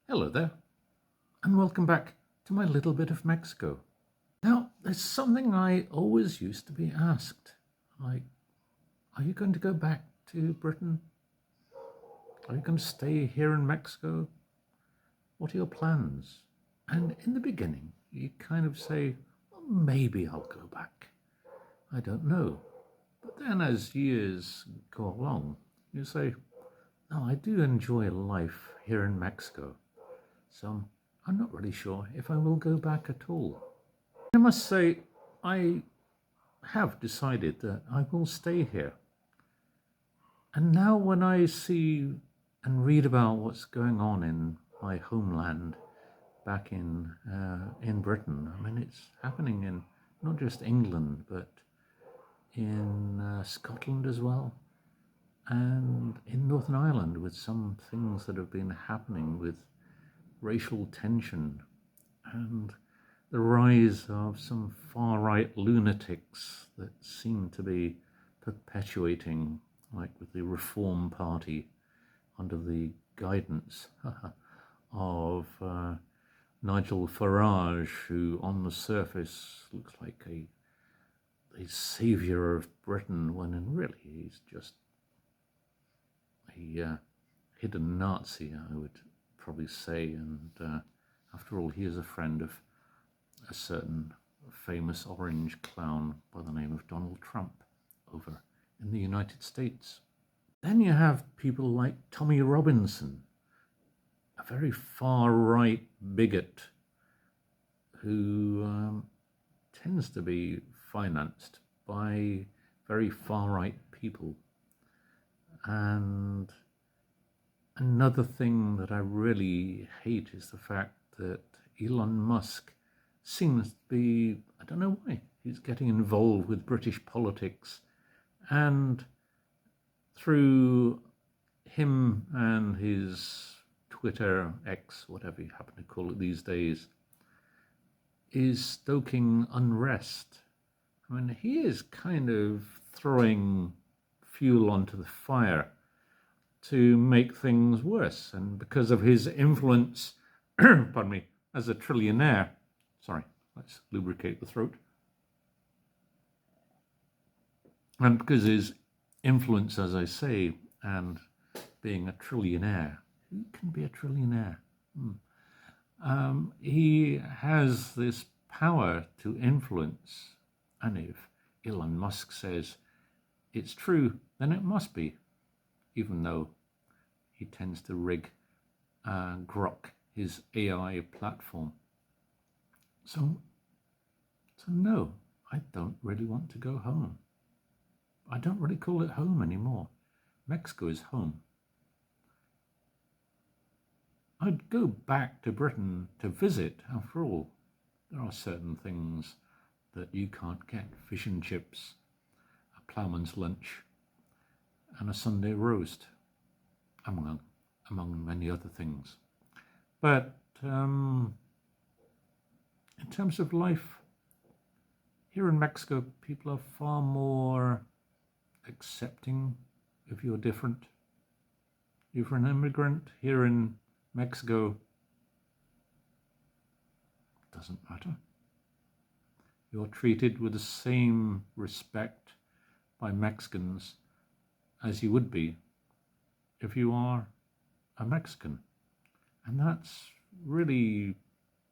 Hello there, and welcome back to my little bit of Mexico. Now, there's something I always used to be asked, like, are you going to go back to Britain? Are you going to stay here in Mexico? What are your plans? And in the beginning, you kind of say, well, maybe I'll go back. I don't know. But then as years go along, you say, no, I do enjoy life here in Mexico. So I'm not really sure if I will go back at all. I must say, I have decided that I will stay here. And now, when I see and read about what's going on in my homeland back in Britain, I mean, it's happening in not just England, but in Scotland as well, and in Northern Ireland, with some things that have been happening with racial tension and the rise of some far-right lunatics that seem to be perpetuating, like with the Reform Party, under the guidance of Nigel Farage, who on the surface looks like a saviour of Britain, when in really he's just a hidden Nazi, I would probably say. And after all, he is a friend of a certain famous orange clown by the name of Donald Trump over in the United States. Then you have people like Tommy Robinson, a very far-right bigot who tends to be financed by very far-right people. And another thing that I really hate is the fact that Elon Musk seems to be, I don't know why, he's getting involved with British politics, and through him and his Twitter, X, whatever you happen to call it these days, is stoking unrest. I mean, he is kind of throwing fuel onto the fire to make things worse. And because of his influence, pardon me, as a trillionaire, sorry, let's lubricate the throat. And because his influence, as I say, and being a trillionaire, who can be a trillionaire? He has this power to influence. And if Elon Musk says it's true, then it must be, even though he tends to rig Grok, his AI platform. So no, I don't really want to go home. I don't really call it home anymore. Mexico is home. I'd go back to Britain to visit. After all, there are certain things that you can't get. Fish and chips, a ploughman's lunch, and a Sunday roast, among many other things. But in terms of life, here in Mexico, people are far more accepting if you're different. If you're an immigrant here in Mexico, it doesn't matter. You're treated with the same respect by Mexicans as you would be if you are a Mexican. And that's really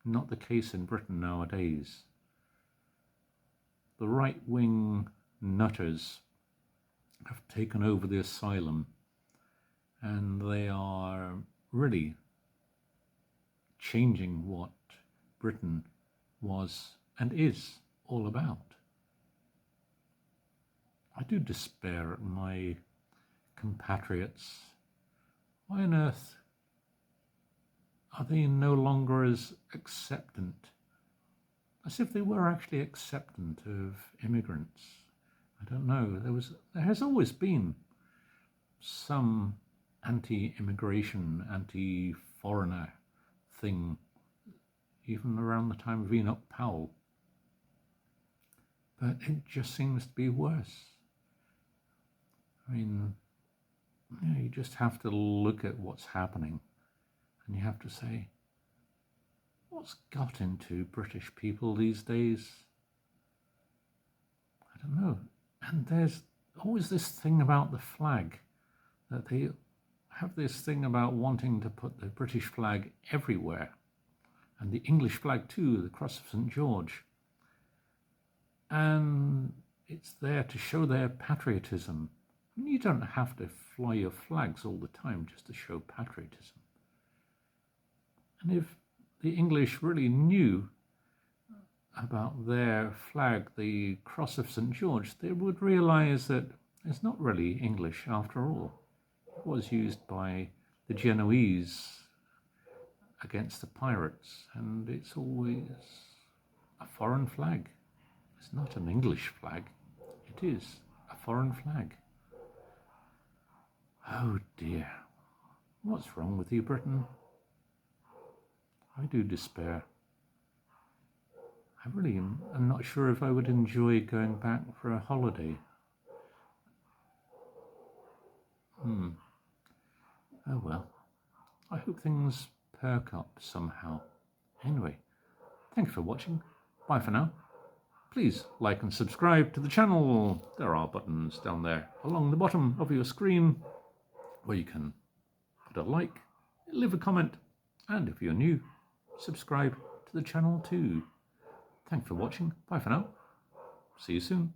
not the case in Britain nowadays. The right-wing nutters have taken over the asylum, and they are really changing what Britain was and is all about. I do despair at my compatriots. Why on earth are they no longer as acceptant, as if they were actually acceptant of immigrants? I don't know. There has always been some anti-immigration, anti-foreigner thing, even around the time of Enoch Powell. But it just seems to be worse. I mean, you just have to look at what's happening, And you have to say, what's got into British people these days? I don't know. And there's always this thing about the flag, that they have this thing about wanting to put the British flag everywhere, and the English flag too, the Cross of St. George. And it's there to show their patriotism. And you don't have to fly your flags all the time just to show patriotism. And if the English really knew about their flag, the Cross of St. George, they would realize that it's not really English after all. It was used by the Genoese against the pirates, and it's always a foreign flag. It's not an English flag. It is a foreign flag. Oh dear. What's wrong with you, Britain? I do despair. I really am not sure if I would enjoy going back for a holiday. Oh well. I hope things perk up somehow. Anyway, thank you for watching. Bye for now. Please like and subscribe to the channel. There are buttons down there along the bottom of your screen where you can put a like, leave a comment, and if you're new, subscribe to the channel too. Thanks for watching. Bye for now. See you soon.